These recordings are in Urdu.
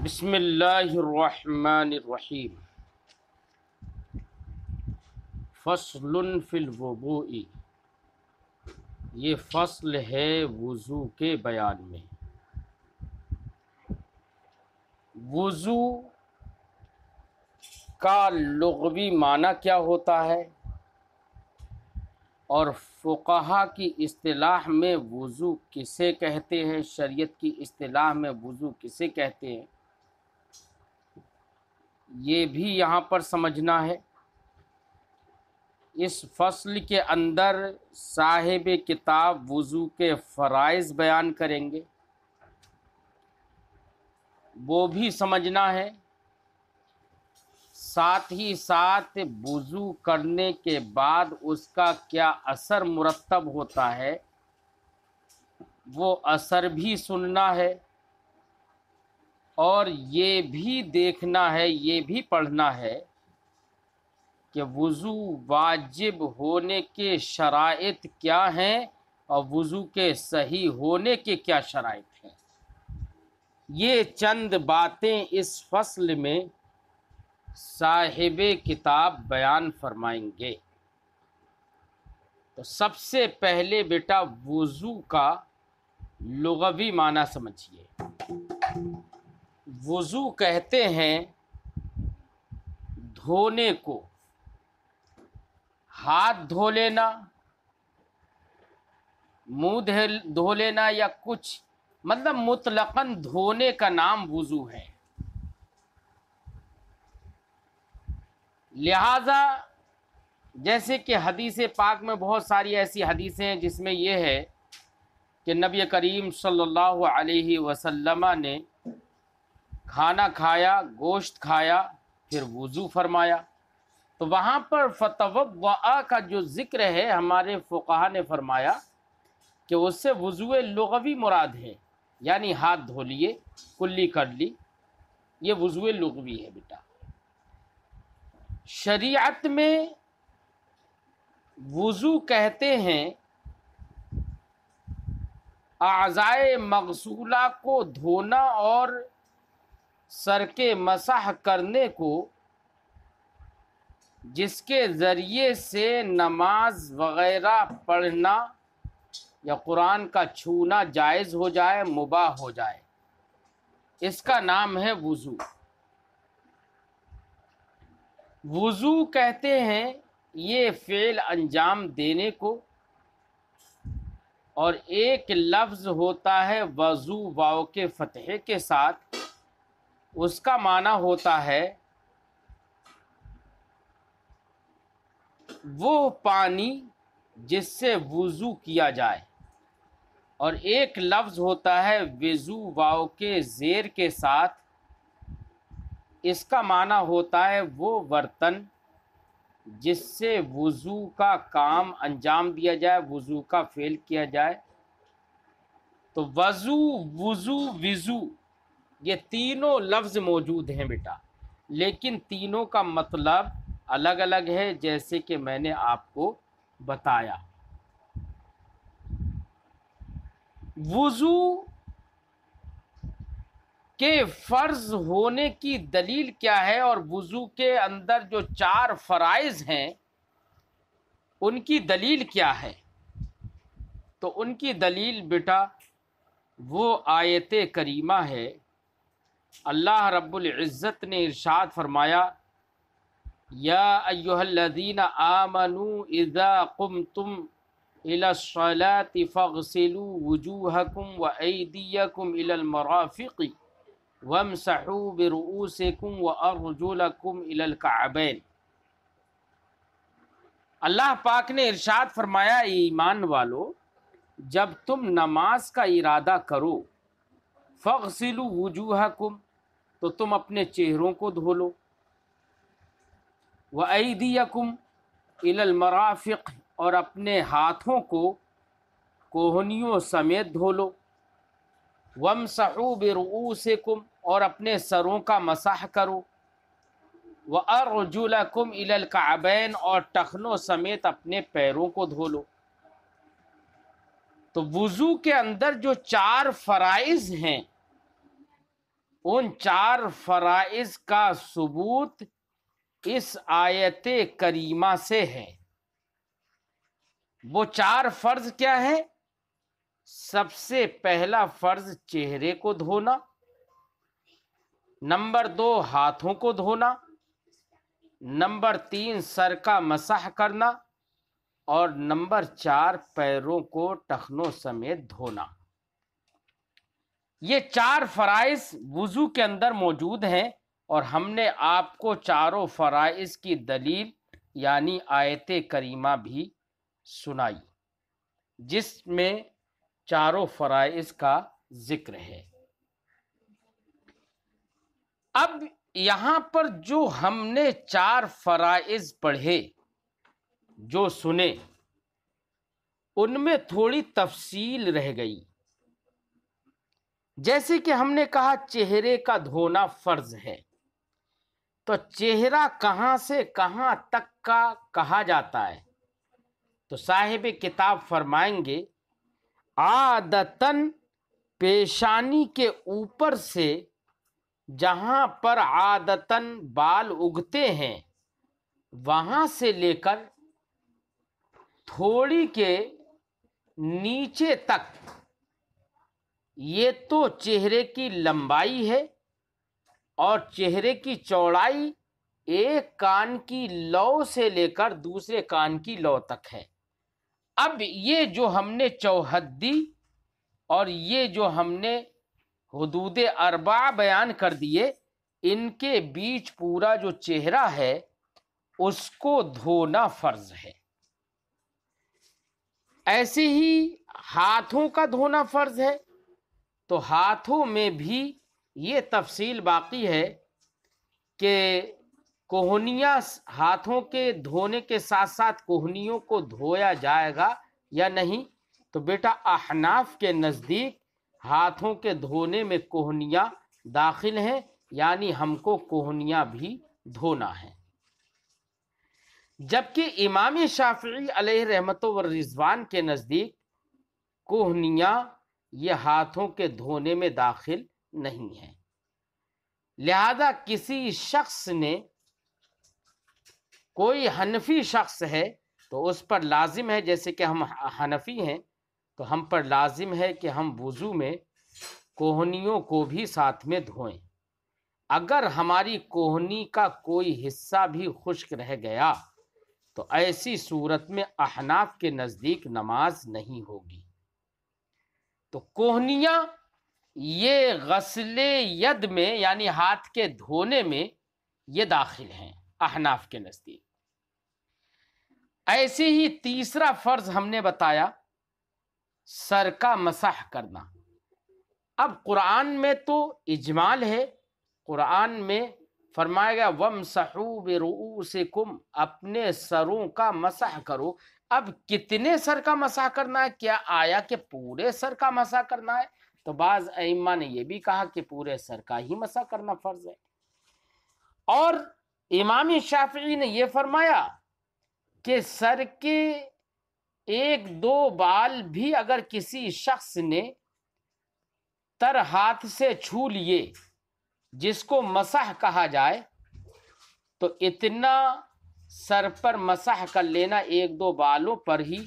بسم اللہ الرحمن الرحیم۔ فصل فی الوضوء، یہ فصل ہے وضو کے بیان میں۔ وضو کا لغوی معنی کیا ہوتا ہے اور فقہا کی اصطلاح میں وضو کسے کہتے ہیں، شریعت کی اصطلاح میں وضو کسے کہتے ہیں، یہ بھی یہاں پر سمجھنا ہے۔ اس فصل کے اندر صاحب کتاب وضو کے فرائض بیان کریں گے، وہ بھی سمجھنا ہے۔ ساتھ ہی ساتھ وضو کرنے کے بعد اس کا کیا اثر مرتب ہوتا ہے، وہ اثر بھی سننا ہے، اور یہ بھی دیکھنا ہے، یہ بھی پڑھنا ہے کہ وضو واجب ہونے کے شرائط کیا ہیں اور وضو کے صحیح ہونے کے کیا شرائط ہیں۔ یہ چند باتیں اس فصل میں صاحب کتاب بیان فرمائیں گے۔ تو سب سے پہلے بیٹا وضو کا لغوی معنی سمجھیے۔ وضو کہتے ہیں دھونے کو، ہاتھ دھو لینا، منہ دھو لینا، یا کچھ مطلب مطلقاً دھونے کا نام وضو ہے۔ لہذا جیسے کہ حدیث پاک میں بہت ساری ایسی حدیثیں ہیں جس میں یہ ہے کہ نبی کریم صلی اللہ علیہ وسلم نے کھانا کھایا، گوشت کھایا، پھر وضو فرمایا۔ تو وہاں پر فتوضأ کا جو ذکر ہے، ہمارے فقہا نے فرمایا کہ اس سے وضو لغوی مراد ہے، یعنی ہاتھ دھو لیے، کلی کر لی، یہ وضو لغوی ہے بیٹا۔ شریعت میں وضو کہتے ہیں اعضائے مغسولہ کو دھونا اور سر کے مسح کرنے کو، جس کے ذریعے سے نماز وغیرہ پڑھنا یا قرآن کا چھونا جائز ہو جائے، مباح ہو جائے، اس کا نام ہے وضو۔ وضو کہتے ہیں یہ فعل انجام دینے کو، اور ایک لفظ ہوتا ہے وضو واو کے فتحے کے ساتھ، اس کا معنی ہوتا ہے وہ پانی جس سے وضو کیا جائے، اور ایک لفظ ہوتا ہے وضو واو کے زیر کے ساتھ، اس کا معنی ہوتا ہے وہ برتن جس سے وضو کا کام انجام دیا جائے، وضو کا فعل کیا جائے۔ تو وضو، وضو، وضو، یہ تینوں لفظ موجود ہیں بیٹا، لیکن تینوں کا مطلب الگ الگ ہے، جیسے کہ میں نے آپ کو بتایا۔ وضو کے فرض ہونے کی دلیل کیا ہے، اور وضو کے اندر جو 4 فرائض ہیں ان کی دلیل کیا ہے؟ تو ان کی دلیل بیٹا وہ آیت کریمہ ہے۔ اللہ رب العزت نے ارشاد فرمایا، یا ایھا الذین آمنوا اذا قمتم الی الصلاۃ فاغسلوا وجوہکم وایدیکم الی المرافق وامسحوا برؤوسکم وارجلکم الی الکعبین۔ اللہ پاک نے ارشاد فرمایا، ایمان والو، جب تم نماز کا ارادہ کرو، فاغسلوا وجوہکم، تو تم اپنے چہروں کو دھو لو، وایدیکم الی المرافق، اور اپنے ہاتھوں کو کوہنیوں سمیت دھو لو، وامسحوا برؤوسکم، اور اپنے سروں کا مسح کرو، وارجلکم الی الکعبین، اور ٹخنوں سمیت اپنے پیروں کو دھو لو۔ تو وضو کے اندر جو 4 فرائض ہیں ان 4 فرائض کا ثبوت اس آیت کریمہ سے ہے۔ وہ 4 فرض کیا ہے؟ سب سے پہلا فرض چہرے کو دھونا، نمبر 2 ہاتھوں کو دھونا، نمبر 3 سر کا مسح کرنا، اور نمبر 4 پیروں کو ٹخنوں سمیت دھونا۔ یہ 4 فرائض وضو کے اندر موجود ہیں، اور ہم نے آپ کو چاروں فرائض کی دلیل یعنی آیت کریمہ بھی سنائی جس میں چاروں فرائض کا ذکر ہے۔ اب یہاں پر جو ہم نے 4 فرائض پڑھے، جو سنے، ان میں تھوڑی تفصیل رہ گئی۔ جیسے کہ ہم نے کہا چہرے کا دھونا فرض ہے، تو چہرہ کہاں سے کہاں تک کا کہا جاتا ہے؟ تو صاحب کتاب فرمائیں گے عادتاً پیشانی کے اوپر سے جہاں پر عادتاً بال اگتے ہیں وہاں سے لے کر تھوڑی کے نیچے تک، یہ تو چہرے کی لمبائی ہے، اور چہرے کی چوڑائی ایک کان کی لو سے لے کر دوسرے کان کی لو تک ہے۔ اب یہ جو ہم نے چوحدی اور یہ جو ہم نے حدود 4 بیان کر دیے، ان کے بیچ پورا جو چہرہ ہے اس کو دھونا فرض ہے۔ ایسے ہی ہاتھوں کا دھونا فرض ہے، تو ہاتھوں میں بھی یہ تفصیل باقی ہے کہ کوہنیاں ہاتھوں کے دھونے کے ساتھ ساتھ کوہنیوں کو دھویا جائے گا یا نہیں؟ تو بیٹا احناف کے نزدیک ہاتھوں کے دھونے میں کوہنیاں داخل ہیں، یعنی ہم کو کوہنیاں بھی دھونا ہے۔ جبکہ امام شافعی علیہ رحمت و رضوان کے نزدیک کوہنیاں یہ ہاتھوں کے دھونے میں داخل نہیں ہیں۔ لہذا کسی شخص نے، کوئی حنفی شخص ہے تو اس پر لازم ہے، جیسے کہ ہم حنفی ہیں تو ہم پر لازم ہے کہ ہم وضو میں کوہنیوں کو بھی ساتھ میں دھوئیں۔ اگر ہماری کوہنی کا کوئی حصہ بھی خشک رہ گیا تو ایسی صورت میں احناف کے نزدیک نماز نہیں ہوگی۔ تو کوہنیاں یہ غسل ید میں یعنی ہاتھ کے دھونے میں یہ داخل ہیں احناف کے نزدیک۔ ایسے ہی تیسرا فرض ہم نے بتایا سر کا مسح کرنا۔ اب قرآن میں تو اجمال ہے، قرآن میں فرمایا گیا وَامْسَحُوا بِرُؤُوسِكُمْ، اپنے سروں کا مسح کرو۔ اب کتنے سر کا مسح کرنا ہے؟ کیا آیا کہ پورے سر کا مسح کرنا ہے؟ تو بعض ائمہ نے یہ بھی کہا کہ پورے سر کا ہی مسح کرنا فرض ہے، اور امام شافعی نے یہ فرمایا کہ سر کے 1-2 بال بھی اگر کسی شخص نے تر ہاتھ سے چھو لیے جس کو مسح کہا جائے تو اتنا سر پر مسح کر لینا، 1-2 بالوں پر ہی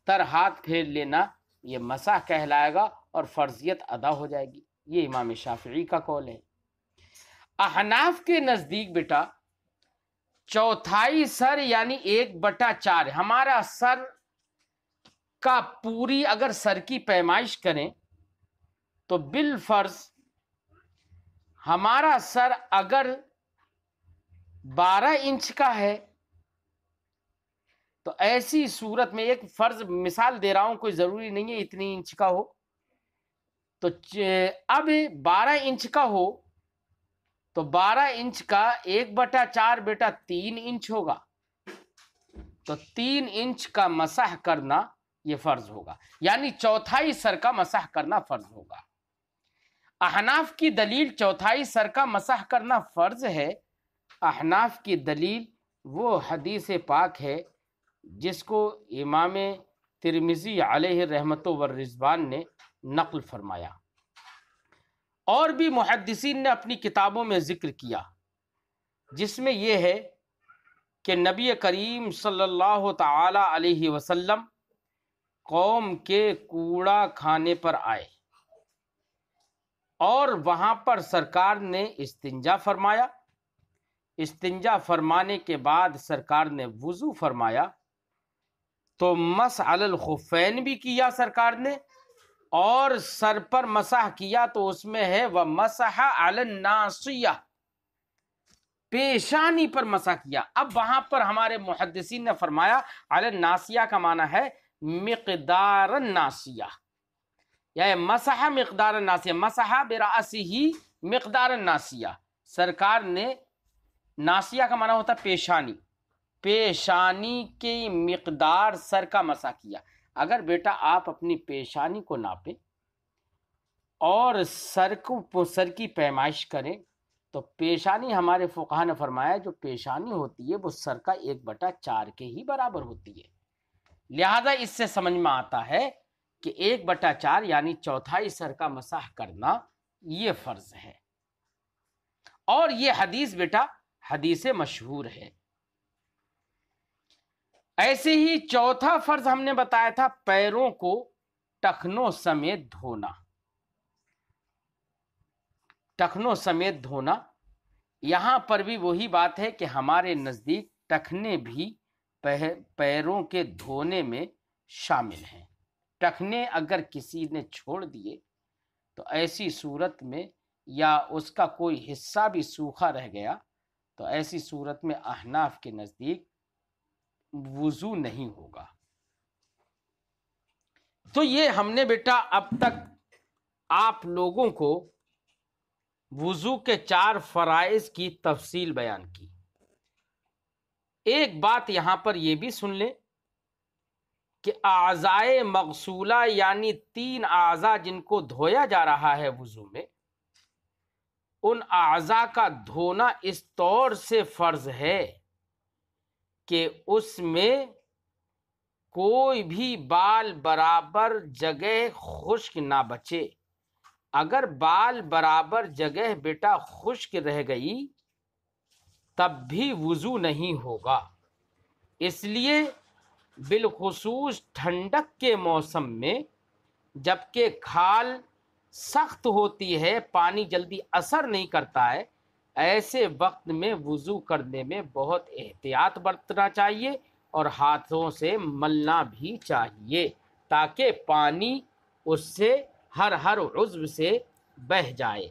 تر ہاتھ پھیر لینا، یہ مسح کہلائے گا اور فرضیت ادا ہو جائے گی۔ یہ امام شافعی کا قول ہے۔ احناف کے نزدیک بیٹا چوتھائی سر یعنی 1/4، ہمارا سر کا پوری اگر سر کی پیمائش کریں تو بالفرض ہمارا سر اگر 12 انچ کا ہے تو ایسی صورت میں، ایک فرض مثال دے رہا ہوں، کوئی ضروری نہیں ہے اتنی انچ کا ہو، تو اب 12 انچ کا ہو تو 12 انچ کا 1/4 بیٹا 3 انچ ہوگا، تو 3 انچ کا مسح کرنا یہ فرض ہوگا، یعنی چوتھائی سر کا مسح کرنا فرض ہوگا۔ احناف کی دلیل چوتھائی سر کا مسح کرنا فرض ہے، احناف کی دلیل وہ حدیث پاک ہے جس کو امام ترمذی علیہ رحمت و رضوان نے نقل فرمایا۔ اور بھی محدثین نے اپنی کتابوں میں ذکر کیا، جس میں یہ ہے کہ نبی کریم صلی اللہ تعالی علیہ وسلم قوم کے کوڑا کھانے پر آئے اور وہاں پر سرکار نے استنجا فرمایا. استنجا فرمانے کے بعد سرکار نے وضو فرمایا تو مسح علی الخفین بھی کیا سرکار نے، اور سر پر مسح کیا تو اس میں ہے وَمَسَحَ عَلَى النَّاصِيَةِ، پیشانی پر مسح کیا. اب وہاں پر ہمارے محدثین نے فرمایا علی الناصیہ کا معنی ہے مقدار الناصیہ، یا مسح مقدار الناصیہ، مسح برأسہ مقدار الناصیہ. سرکار نے، ناصیہ کا معنی ہوتا ہے پیشانی، پیشانی کی مقدار سر کا مسح کیا. اگر بیٹا آپ اپنی پیشانی کو ناپیں اور سر کی پیمائش کریں تو پیشانی، ہمارے فقہا نے فرمایا جو پیشانی ہوتی ہے وہ سر کا 1/4 کے ہی برابر ہوتی ہے. لہذا اس سے سمجھ میں آتا ہے کہ 1/4 یعنی چوتھائی سر کا مسح کرنا یہ فرض ہے. اور یہ حدیث بیٹا حدیث مشہور ہے. ایسے ہی چوتھا فرض ہم نے بتایا تھا پیروں کو ٹخنوں سمیت دھونا. ٹخنوں سمیت دھونا، یہاں پر بھی وہی بات ہے کہ ہمارے نزدیک ٹخنے بھی پیروں کے دھونے میں شامل ہیں. ٹخنے اگر کسی نے چھوڑ دیے تو ایسی صورت میں، یا اس کا کوئی حصہ بھی سوکھا رہ گیا تو ایسی صورت میں احناف کے نزدیک وضو نہیں ہوگا. تو یہ ہم نے بیٹا اب تک آپ لوگوں کو وضو کے 4 فرائض کی تفصیل بیان کی. ایک بات یہاں پر یہ بھی سن لیں کہ اعضائے مغسولہ یعنی 3 اعضاء جن کو دھویا جا رہا ہے وضو میں، ان اعضاء کا دھونا اس طور سے فرض ہے کہ اس میں کوئی بھی بال برابر جگہ خشک نہ بچے. اگر بال برابر جگہ بیٹا خشک رہ گئی تب بھی وضو نہیں ہوگا. اس لیے بالخصوص ٹھنڈک کے موسم میں جبکہ کھال سخت ہوتی ہے، پانی جلدی اثر نہیں کرتا ہے، ایسے وقت میں وضو کرنے میں بہت احتیاط برتنا چاہیے اور ہاتھوں سے ملنا بھی چاہیے تاکہ پانی اس سے ہر عضو سے بہہ جائے.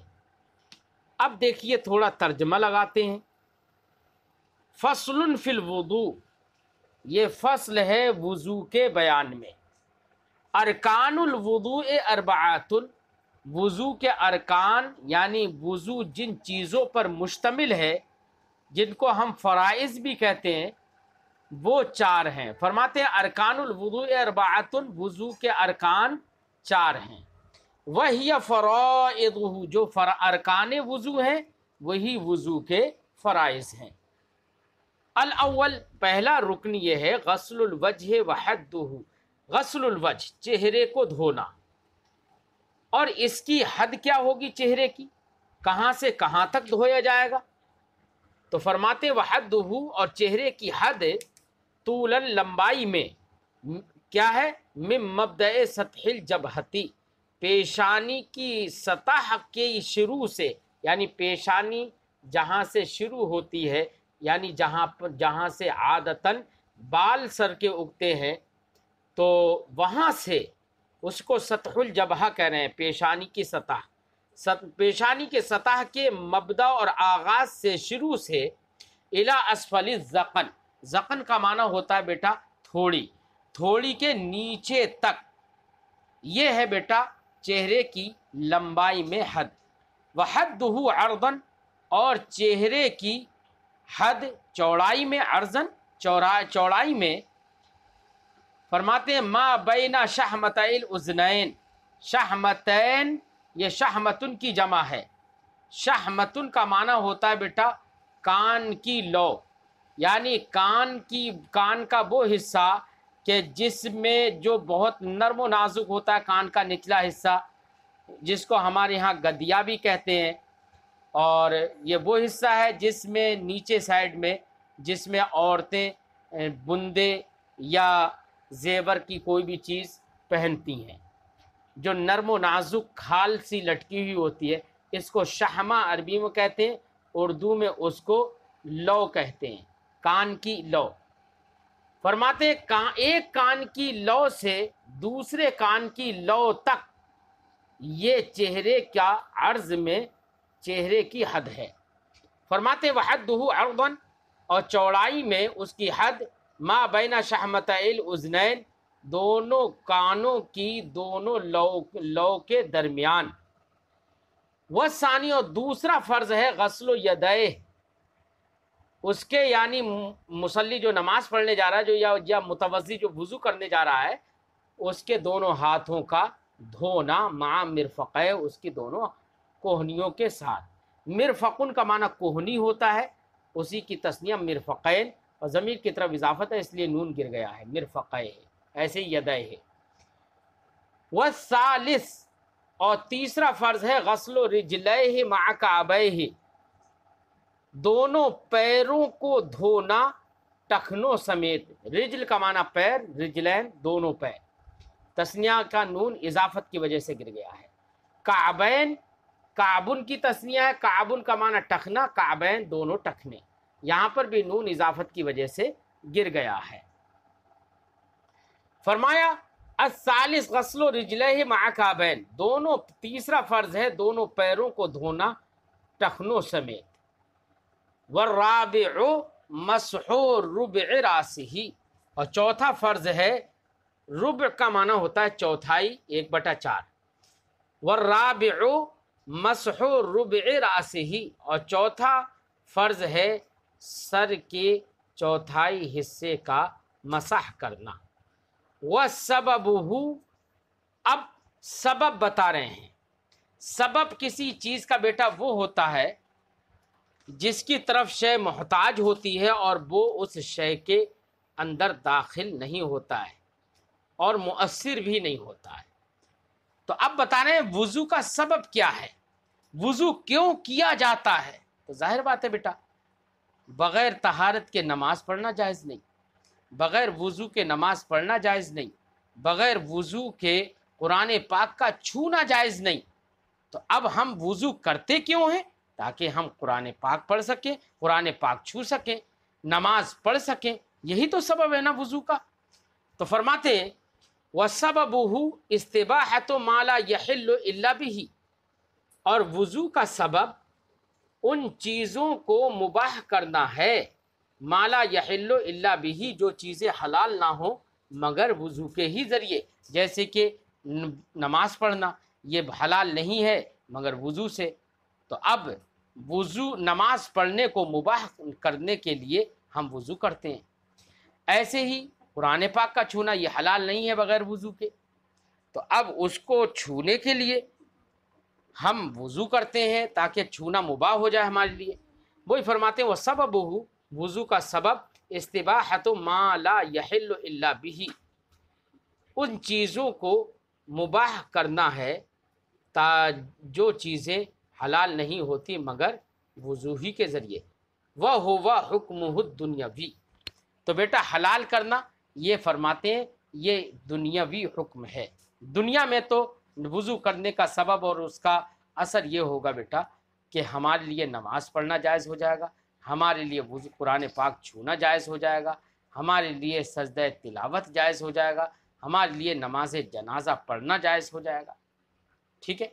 اب دیکھیے تھوڑا ترجمہ لگاتے ہیں. فصل فی الوضوء، یہ فصل ہے وضو کے بیان میں. ارکان الوضوء 4، وضو کے ارکان یعنی وضو جن چیزوں پر مشتمل ہے جن کو ہم فرائض بھی کہتے ہیں وہ 4 ہیں. فرماتے ہیں ارکان الوضوء 4، وضو کے ارکان 4 ہیں. وہی فرائضہ، جو ارکان وضو ہیں وہی وضو کے فرائض ہیں. الاول، پہلا رکن یہ ہے غسل الوجہ وحدہ، غسل الوجہ، چہرے کو دھونا. اور اس کی حد کیا ہوگی چہرے کی، کہاں سے کہاں تک دھویا جائے گا؟ تو فرماتے وحدہ، اور چہرے کی حد طولا، لمبائی میں، کیا ہے؟ من مبدأ سطح الجبہتی، پیشانی کی سطح کے شروع سے، یعنی پیشانی جہاں سے شروع ہوتی ہے، یعنی جہاں سے عادتاً بال سر کے اگتے ہیں تو وہاں سے اس کو سطح الجبہہ کہہ رہے ہیں، پیشانی کی سطح. پیشانی کے سطح کے مبدا اور آغاز سے، شروع سے، الی اسفل الذقن، ذقن کا معنی ہوتا ہے بیٹا تھوڑی، تھوڑی کے نیچے تک، یہ ہے بیٹا چہرے کی لمبائی میں حد. وحدہ عرضاً، اور چہرے کی حد چوڑائی میں، عرضاً چوڑائی میں. فرماتے ہیں ما بین شحمتئی الاذنین، شحمتین یہ شحمتن کی جمع ہے. شحمتن کا معنی ہوتا ہے بیٹا کان کی لو، یعنی کان کا وہ حصہ کہ جس میں جو بہت نرم و نازک ہوتا ہے، کان کا نچلا حصہ جس کو ہمارے ہاں گدیا بھی کہتے ہیں، اور یہ وہ حصہ ہے جس میں نیچے سائڈ میں جس میں عورتیں بندے یا زیور کی کوئی بھی چیز پہنتی ہیں، جو نرم و نازک کھال سی لٹکی ہوئی ہوتی ہے، اس کو شہمہ عربی میں کہتے ہیں، اردو میں اس کو لو کہتے ہیں، کان کی لو۔ فرماتے ہیں ایک کان کی لو سے دوسرے کان کی لو تک یہ چہرے کا عرض میں چہرے کی حد ہے۔ فرماتے وحدہ عرضاً، اور چوڑائی میں اس کی حد ما بین شحمتئی الاذنین، دونوں کانوں کی دونوں لو کے درمیان۔ والثانی، اور دوسرا فرض ہے غسل یدیہ، اس کے یعنی مصلی جو نماز پڑھنے جا رہا ہے یا متوضی جو وضو کرنے جا رہا ہے، اس کے دونوں ہاتھوں کا دھونا مع مرفقہ، اس کی دونوں کوہنیوں کے ساتھ۔ مرفقن کا معنی کوہنی ہوتا ہے، اسی کی تسنیہ مرفقین، اور ضمیر کی طرف اضافت ہے اس لیے نون گر گیا ہے، مرفقہ ہے، ایسے یدہ ہے۔ والثالث، اور تیسرا فرض ہے غسل رجلیہ مع کعبیہ، دونوں پیروں کو دھونا ٹخنوں سمیت۔ رجل کا معنی پیر، رجلین دونوں پیر، تسنیہ کا نون اضافت کی وجہ سے گر گیا ہے۔ کعبین، کعبن کی تسنیہ ہے، کعبن کا معنی ٹخنا، کعبین دونوں ٹخنے، یہاں پر بھی نون اضافت کی وجہ سے گر گیا ہے۔ فرمایا الثالث غسل رجلیہ مع کعبین، دونوں تیسرا فرض ہے دونوں پیروں کو دھونا ٹخنوں سمیت۔ والرابع مسح ربع راسہ، اور چوتھا فرض ہے، ربع کا معنی ہوتا ہے چوتھائی، 1/4۔ والرابع مسح ربع راسہ، اور چوتھا فرض ہے سر کے چوتھائی حصے کا مسح کرنا۔ وسببہ، اب سبب بتا رہے ہیں۔ سبب کسی چیز کا بیٹا وہ ہوتا ہے جس کی طرف شے محتاج ہوتی ہے اور وہ اس شے کے اندر داخل نہیں ہوتا ہے اور مؤثر بھی نہیں ہوتا ہے۔ تو اب بتا رہے ہیں وضو کا سبب کیا ہے، وضو کیوں کیا جاتا ہے۔ تو ظاہر بات ہے بیٹا، بغیر طہارت کے نماز پڑھنا جائز نہیں، بغیر وضو کے نماز پڑھنا جائز نہیں، بغیر وضو کے قرآن پاک کا چھونا جائز نہیں۔ تو اب ہم وضو کرتے کیوں ہیں؟ تاکہ ہم قرآن پاک پڑھ سکیں، قرآن پاک چھو سکیں، نماز پڑھ سکیں، یہی تو سبب ہے نا وضو کا۔ تو فرماتے ہیں وَسَبَبُهُ اسْتِبَاحَةُ مَا لَا يَحِلُّ إِلَّا بِهِ، اور وضو کا سبب ان چیزوں کو مباح کرنا ہے، مَا لَا يَحِلُّ إِلَّا بِهِ، جو چیزیں حلال نہ ہوں مگر وضو کے ہی ذریعے، جیسے کہ نماز پڑھنا یہ حلال نہیں ہے مگر وضو سے۔ تو اب وضو نماز پڑھنے کو مباح کرنے کے لیے ہم وضو کرتے ہیں، ایسے ہی قرآن پاک کا چھونا یہ حلال نہیں ہے بغیر وضو کے، تو اب اس کو چھونے کے لیے ہم وضو کرتے ہیں تاکہ چھونا مباح ہو جائے ہمارے لیے۔ وہی فرماتے ہیں وہ سبب ہو، وضو کا سبب استباحۃ ما لا یحل الا بہ، ان چیزوں کو مباح کرنا ہے جو چیزیں حلال نہیں ہوتی مگر وضو ہی کے ذریعے۔ وَهُوَ حُکْمُهُ الدُّنْیَوِی، تو بیٹا حلال کرنا یہ فرماتے ہیں یہ دنیاوی حکم ہے۔ دنیا میں تو وضو کرنے کا سبب اور اس کا اثر یہ ہوگا بیٹا کہ ہمارے لیے نماز پڑھنا جائز ہو جائے گا، ہمارے لیے وضو قرآن پاک چھونا جائز ہو جائے گا، ہمارے لیے سجدہ تلاوت جائز ہو جائے گا، ہمارے لیے نماز جنازہ پڑھنا جائز ہو جائے گا۔ ٹھیک ہے،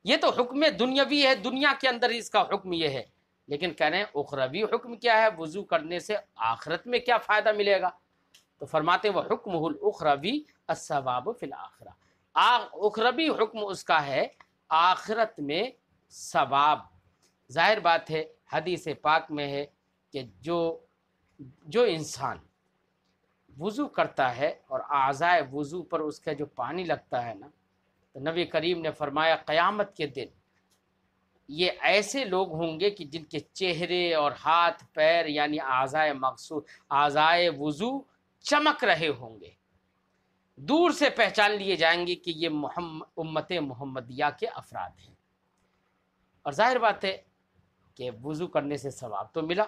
یہ تو حکم دنیاوی ہے، دنیا کے اندر اس کا حکم یہ ہے، لیکن کہہ رہے ہیں اخروی حکم کیا ہے، وضو کرنے سے آخرت میں کیا فائدہ ملے گا؟ تو فرماتے ہیں وہ حکم الاخروی الثواب فی الاخرہ، اخروی حکم اس کا ہے آخرت میں ثواب۔ ظاہر بات ہے حدیث پاک میں ہے کہ جو انسان وضو کرتا ہے اور اعضائے وضو پر اس کا جو پانی لگتا ہے نا، تو نبی کریم نے فرمایا قیامت کے دن یہ ایسے لوگ ہوں گے کہ جن کے چہرے اور ہاتھ پیر یعنی اعضائے مغسول، اعضائے وضو چمک رہے ہوں گے، دور سے پہچان لیے جائیں گے کہ یہ امت محمدیہ کے افراد ہیں۔ اور ظاہر بات ہے کہ وضو کرنے سے ثواب تو ملا،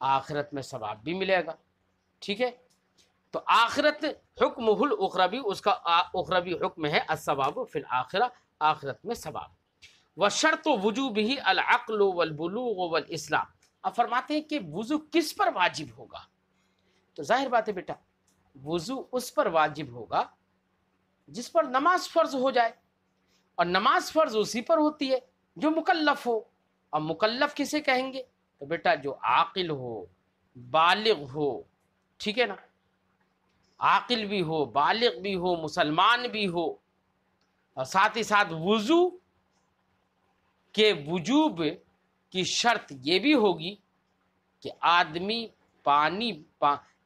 آخرت میں ثواب بھی ملے گا، ٹھیک ہے۔ تو آخرت حکم الاخروی، اس کا اخروی حکم ہے الثواب فی الآخرہ، آخرت میں ثواب۔ وشرط وجوبہ العقل والبلوغ والاسلام۔ اب فرماتے ہیں کہ وضو کس پر واجب ہوگا؟ تو ظاہر بات ہے بیٹا، وضو اس پر واجب ہوگا جس پر نماز فرض ہو جائے، اور نماز فرض اسی پر ہوتی ہے جو مکلف ہو۔ اور مکلف کسے کہیں گے؟ تو بیٹا جو عاقل ہو، بالغ ہو، ٹھیک ہے نا، عاقل بھی ہو، بالغ بھی ہو، مسلمان بھی ہو، اور ساتھ ہی ساتھ وضو کے وجوب کی شرط یہ بھی ہوگی کہ آدمی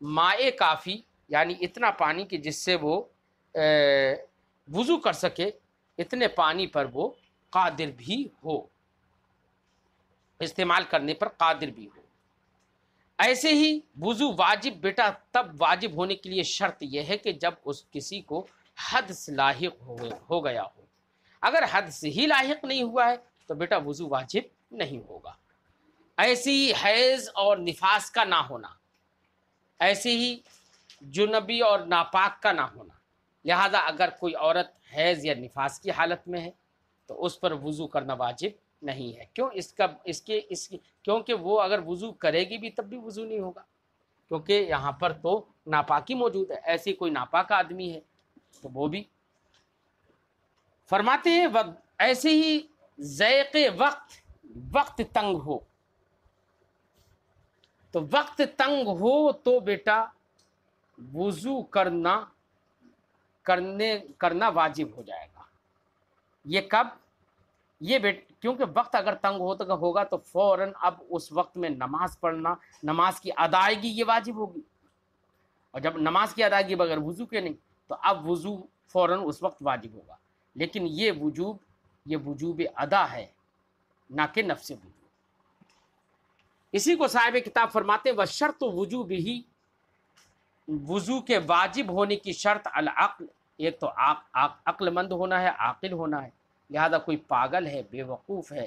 مائے کافی، یعنی اتنا پانی کہ جس سے وہ وضو کر سکے، اتنے پانی پر وہ قادر بھی ہو، استعمال کرنے پر قادر بھی ہو۔ ایسے ہی وضو واجب بیٹا تب واجب ہونے کے لیے شرط یہ ہے کہ جب اس کسی کو حد سے لاحق ہو گیا ہو۔ اگر حد سے ہی لاحق نہیں ہوا ہے تو بیٹا وضو واجب نہیں ہوگا۔ ایسے ہی حیض اور نفاس کا نہ ہونا، ایسے ہی جنبی اور ناپاک کا نہ ہونا، لہذا اگر کوئی عورت حیض یا نفاس کی حالت میں ہے تو اس پر وضو کرنا واجب نہیں ہے۔ کیوں؟ کیونکہ وہ اگر وضو کرے گی بھی تب بھی وضو نہیں ہوگا، کیونکہ یہاں پر تو ناپاکی موجود ہے، ایسی کوئی ناپاک آدمی ہے تو وہ بھی۔ فرماتے ہیں ایسے ہی ضیق وقت تنگ ہو، تو وقت تنگ ہو تو بیٹا وضو کرنا واجب ہو جائے گا۔ یہ کب؟ یہ کیونکہ وقت اگر تنگ ہوگا تو فوراً اب اس وقت میں نماز پڑھنا، نماز کی ادائیگی یہ واجب ہوگی، اور جب نماز کی ادائیگی بغیر وضو کے نہیں تو اب وضو فوراً اس وقت واجب ہوگا، لیکن یہ وجوب ادا ہے، نہ کہ نفس وجوب۔ اسی کو صاحب کتاب فرماتے ہیں وشرط وجوبہ، وضو کے واجب ہونے کی شرط العقل، ایک تو عقل مند ہونا ہے، عاقل ہونا ہے، لہذا کوئی پاگل ہے، بے وقوف ہے،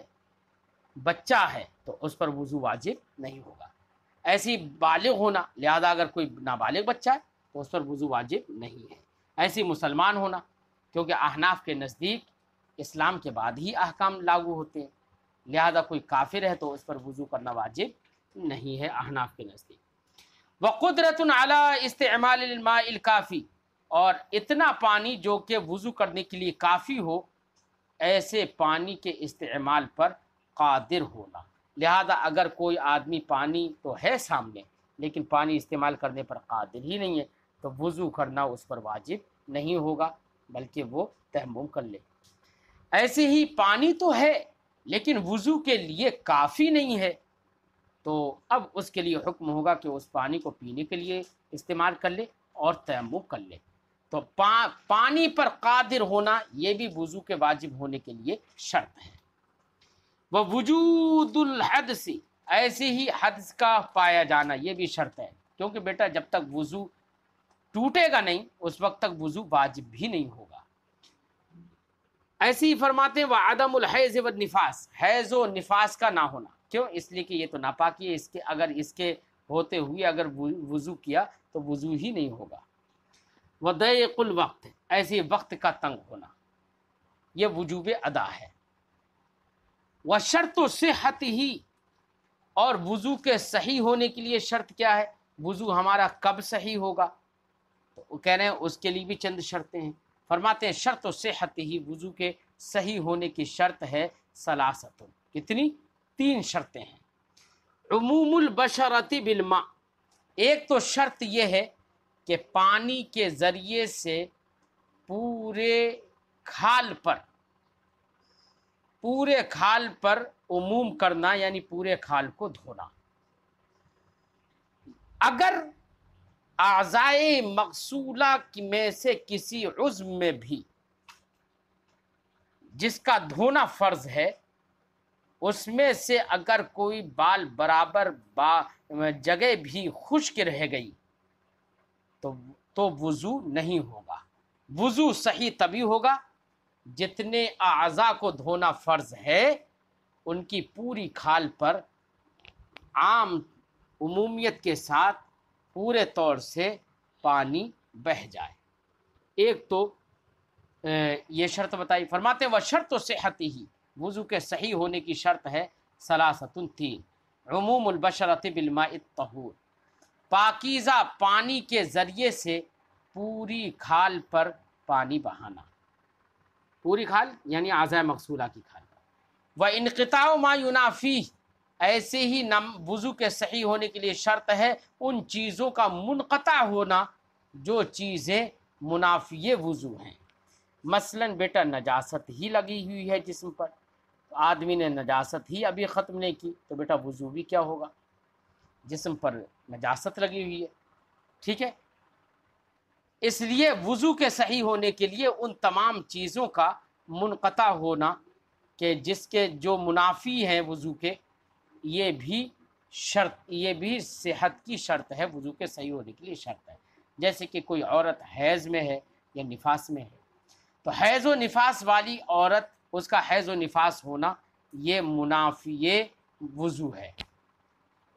بچہ ہے تو اس پر وضو واجب نہیں ہوگا۔ ایسی بالغ ہونا، لہذا اگر کوئی نابالغ بچہ ہے تو اس پر وضو واجب نہیں ہے۔ ایسی مسلمان ہونا، کیونکہ احناف کے نزدیک اسلام کے بعد ہی احکام لاگو ہوتے ہیں، لہذا کوئی کافر ہے تو اس پر وضو کرنا واجب نہیں ہے احناف کے نزدیک۔ وقدرت علی استعمال الماء الکافی، اور اتنا پانی جو کہ وضو کرنے کے لیے کافی ہو، ایسے پانی کے استعمال پر قادر ہونا۔ لہذا اگر کوئی آدمی پانی تو ہے سامنے لیکن پانی استعمال کرنے پر قادر ہی نہیں ہے تو وضو کرنا اس پر واجب نہیں ہوگا، بلکہ وہ تیمم کر لے۔ ایسے ہی پانی تو ہے لیکن وضو کے لیے کافی نہیں ہے تو اب اس کے لیے حکم ہوگا کہ اس پانی کو پینے کے لیے استعمال کر لے اور تیمم کر لے۔ تو پانی پر قادر ہونا یہ بھی وضو کے واجب ہونے کے لیے شرط ہے۔ ووجود الحدث، ایسے ہی حدث کا پایا جانا یہ بھی شرط ہے، کیونکہ بیٹا جب تک وضو ٹوٹے گا نہیں اس وقت تک وضو واجب بھی نہیں ہوگا۔ ایسے ہی فرماتے ہیں وعدم الحیض والنفاس، حیض و نفاس کا نہ ہونا۔ کیوں؟ اس لیے کہ یہ تو ناپاکی ہے، اگر اس کے ہوتے ہوئے اگر وضو کیا تو وضو ہی نہیں ہوگا۔ وضیق الوقت، ایسے وقت کا تنگ ہونا یہ وجوب ادا ہے۔ وشرط صحت ہی، اور وضو کے صحیح ہونے کے لیے شرط کیا ہے؟ وضو ہمارا کب صحیح ہوگا؟ تو وہ کہہ رہے ہیں اس کے لیے بھی چند شرطیں ہیں۔ فرماتے ہیں شرط صحت ہی، وضو کے صحیح ہونے کی شرط ہے ثلاثۃ، کتنی؟ 3 شرطیں ہیں۔ عموم البشرۃ بالماء، ایک تو شرط یہ ہے کہ پانی کے ذریعے سے پورے کھال پر عموم کرنا، یعنی پورے کھال کو دھونا۔ اگر اعضائے مغسولہ میں سے کسی عضو میں بھی جس کا دھونا فرض ہے، اس میں سے اگر کوئی بال برابر جگہ بھی خشک رہ گئی تو وضو نہیں ہوگا۔ وضو صحیح تبھی ہوگا جتنے اعضاء کو دھونا فرض ہے ان کی پوری کھال پر عام عمومیت کے ساتھ پورے طور سے پانی بہہ جائے۔ ایک تو یہ شرط بتائی، فرماتے ہیں وشرط صحت ہی، وضو کے صحیح ہونے کی شرط ہے ثلاثۃ تین، عموم البشرۃ بالماء الطہور، پاکیزہ پانی کے ذریعے سے پوری کھال پر پانی بہانا، پوری کھال یعنی اعضاء مغسولہ کی کھال پر، وانقطاع ما ینافی، ایسے ہی وضو کے صحیح ہونے کے لیے شرط ہے ان چیزوں کا منقطع ہونا جو چیزیں منافی وضو ہیں۔ مثلا بیٹا نجاست ہی لگی ہوئی ہے جسم پر، تو آدمی نے نجاست ہی ابھی ختم نہیں کی تو بیٹا وضو بھی کیا ہوگا، جسم پر نجاست لگی ہوئی ہے، ٹھیک ہے۔ اس لیے وضو کے صحیح ہونے کے لیے ان تمام چیزوں کا منقطع ہونا کہ جس کے جو منافی ہیں وضو کے، یہ بھی صحت کی شرط ہے، وضو کے صحیح ہونے کے لیے شرط ہے۔ جیسے کہ کوئی عورت حیض میں ہے یا نفاس میں ہے، تو حیض و نفاس والی عورت، اس کا حیض و نفاس ہونا یہ منافی وضو ہے،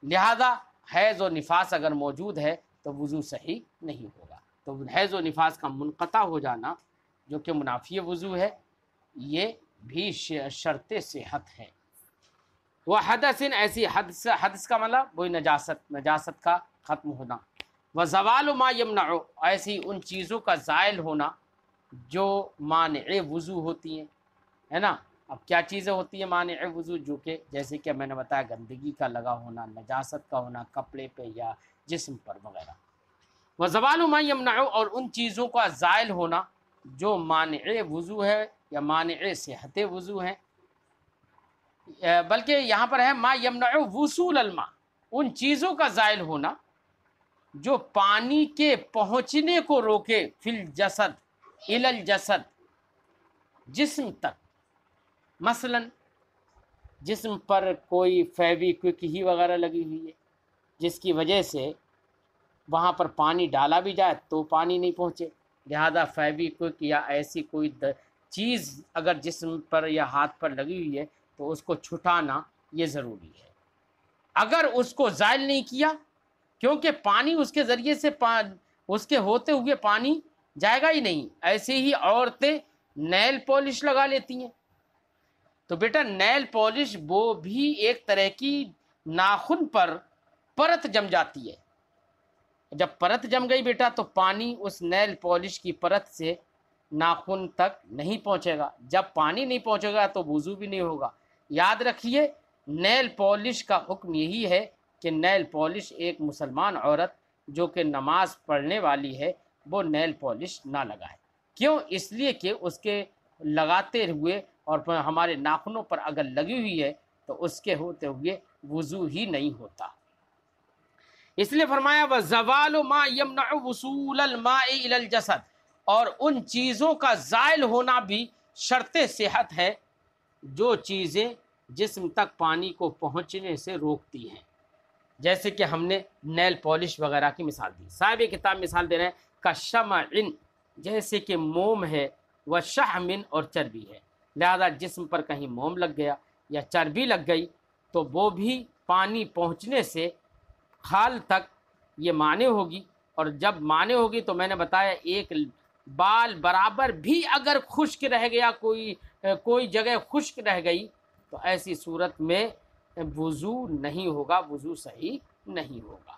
لہذا حیض و نفاس اگر موجود ہے تو وضو صحیح نہیں ہوگا۔ تو حیض و نفاس کا منقطع ہو جانا جو کہ منافی وضو ہے، یہ بھی شرط صحت ہے۔ وہ حدث، ایسی حدث کا مطلب وہی نجاست کا ختم ہونا، وہ زوال ما یمنع، ایسی ان چیزوں کا زائل ہونا جو مانع وضو ہوتی ہیں، ہے نا۔ اب کیا چیزیں ہوتی ہیں مانع وضو، جو کہ جیسے کہ میں نے بتایا گندگی کا لگا ہونا، نجاست کا ہونا کپڑے پہ یا جسم پر وغیرہ، وہ زوال ما یمنع، اور ان چیزوں کا زائل ہونا جو مانع وضو ہے یا مانع صحت وضو ہیں، بلکہ یہاں پر ہے ما یمنع وصول الماء، ان چیزوں کا زائل ہونا جو پانی کے پہنچنے کو روکے، فی الجسد الی الجسد، جسم تک۔ مثلا جسم پر کوئی فیوی کوئک ہی وغیرہ لگی ہوئی ہے جس کی وجہ سے وہاں پر پانی ڈالا بھی جائے تو پانی نہیں پہنچے، لہذا فیوی کوئک یا ایسی کوئی چیز اگر جسم پر یا ہاتھ پر لگی ہوئی ہے تو اس کو چھٹانا یہ ضروری ہے۔ اگر اس کو زائل نہیں کیا، کیونکہ پانی اس کے ذریعے سے اس کے ہوتے ہوئے پانی جائے گا ہی نہیں، ایسے ہی عورتیں نیل پالش لگا لیتی ہیں، تو بیٹا نیل پالش وہ بھی ایک طرح کی ناخن پر پرت جم جاتی ہے، جب پرت جم گئی بیٹا تو پانی اس نیل پالش کی پرت سے ناخن تک نہیں پہنچے گا، جب پانی نہیں پہنچے گا تو وضو بھی نہیں ہوگا۔ یاد رکھیے نیل پالش کا حکم یہی ہے کہ نیل پالش ایک مسلمان عورت جو کہ نماز پڑھنے والی ہے وہ نیل پالش نہ لگائے، کیوں؟ اس لیے کہ اس کے لگاتے ہوئے اور ہمارے ناخنوں پر اگر لگی ہوئی ہے تو اس کے ہوتے ہوئے وضو ہی نہیں ہوتا۔ اس لیے فرمایا وَزَوَالُ مَا يَمْنَعُ وُصُولَ الْمَاءِ إِلَى الْجَسَدِ، اور ان چیزوں کا زائل ہونا بھی شرط صحت ہے جو چیزیں جسم تک پانی کو پہنچنے سے روکتی ہیں، جیسے کہ ہم نے نیل پالش وغیرہ کی مثال دی۔ صاحب کتاب مثال دے رہے ہیں کَشَمْعٍ، جیسے کہ موم ہے، وَشَحْمٍ، اور چربی ہے، لہذا جسم پر کہیں موم لگ گیا یا چربی لگ گئی تو وہ بھی پانی پہنچنے سے کھال تک یہ مانع ہوگی، اور جب مانع ہوگی تو میں نے بتایا ایک بال برابر بھی اگر خشک رہ گیا، کوئی جگہ خشک رہ گئی تو ایسی صورت میں وضو نہیں ہوگا، وضو صحیح نہیں ہوگا۔